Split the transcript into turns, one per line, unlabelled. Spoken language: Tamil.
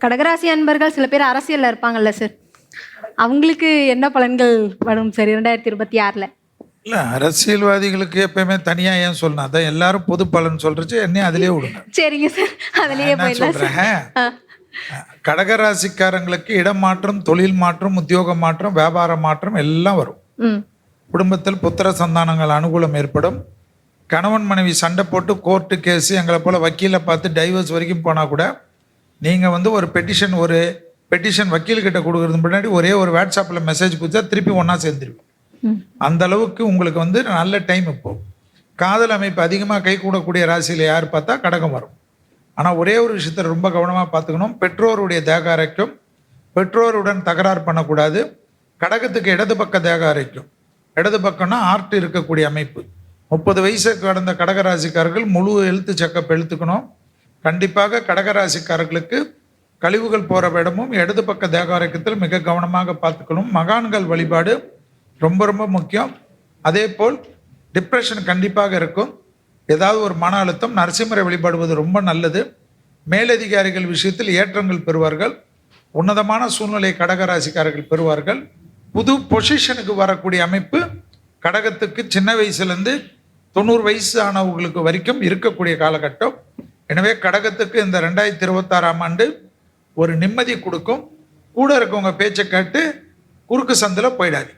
கடகராசி அன்பர்கள் சில பேர் அரசியல்ல இருப்பாங்கல்ல சார், அவங்களுக்கு என்ன பலன்கள் வரும் சார் 2026ல?
இல்லை, அரசியல்வாதிகளுக்கு எப்பயுமே தனியாக ஏன் சொல்லணும்? அதான் எல்லாரும் பொது பலன் சொல்றச்சு என்னையும் அதிலே விடுங்க.
சரிங்க சார், அதுலயே
என்ன
போயிடலாம் சார்.
சொல்கிறேன், கடகராசிக்காரங்களுக்கு இடம் மாற்றம், தொழில் மாற்றம், உத்தியோக மாற்றம், வியாபார மாற்றம் எல்லாம் வரும்.
ம்.
குடும்பத்தில் புத்திர சந்தானங்கள் அனுகூலம் ஏற்படும். கணவன் மனைவி சண்டை போட்டு கோர்ட்டு கேஸு எங்களை போல் வக்கீலை பார்த்து டைவர்ஸ் வரைக்கும் போனால் கூட நீங்கள் வந்து ஒரு பெட்டிஷன் வக்கீல்கிட்ட கொடுக்கறது முன்னாடி ஒரே ஒரு வாட்ஸ்அப்பில் மெசேஜ் கொடுத்தா திருப்பி ஒன்றா சேர்ந்துருக்கும். அந்த அளவுக்கு உங்களுக்கு வந்து நல்ல டைம். இப்போது காதல் அமைப்பு அதிகமாக கை கூடக்கூடிய ராசியில் யார் பார்த்தா கடகம் வரும். ஆனால் ஒரே ஒரு விஷயத்தை ரொம்ப கவனமாக பார்த்துக்கணும். பெற்றோருடைய தேக ஆரோக்கியம், பெற்றோருடன் தகராறு பண்ணக்கூடாது. கடகத்துக்கு இடது பக்க தேக ஆரோக்கியம், இடது பக்கம்னா ஆர்ட் இருக்கக்கூடிய அமைப்பு. 30 வயசு கடந்த கடகராசிக்காரர்கள் முழு எழுத்து செக்கப் எழுத்துக்கணும். கண்டிப்பாக கடகராசிக்காரர்களுக்கு கழிவுகள் போகிற இடமும் இடது பக்க தேக ஆரோக்கியத்தில் மிக கவனமாக பார்த்துக்கணும். மகான்கள் வழிபாடு ரொம்ப ரொம்ப முக்கியம். அதே போல் டிப்ரெஷன் கண்டிப்பாக இருக்கும். ஏதாவது ஒரு மன அழுத்தம், நரசிம்மரை வழிபாடுவது ரொம்ப நல்லது. மேலதிகாரிகள் விஷயத்தில் ஏற்றங்கள் பெறுவார்கள். உன்னதமான சூழ்நிலை கடகராசிக்காரர்கள் பெறுவார்கள். புது பொசிஷனுக்கு வரக்கூடிய அமைப்பு கடகத்துக்கு சின்ன வயசுலேருந்து 90 வயசு ஆனவங்களுக்கு வரைக்கும் இருக்கக்கூடிய காலகட்டம். எனவே கடகத்துக்கு இந்த 2026ஆம் ஆண்டு ஒரு நிம்மதி கொடுக்கும். கூட இருக்கவங்க பேச்சை கேட்டு குறுக்கு சந்தில் போயிடாது.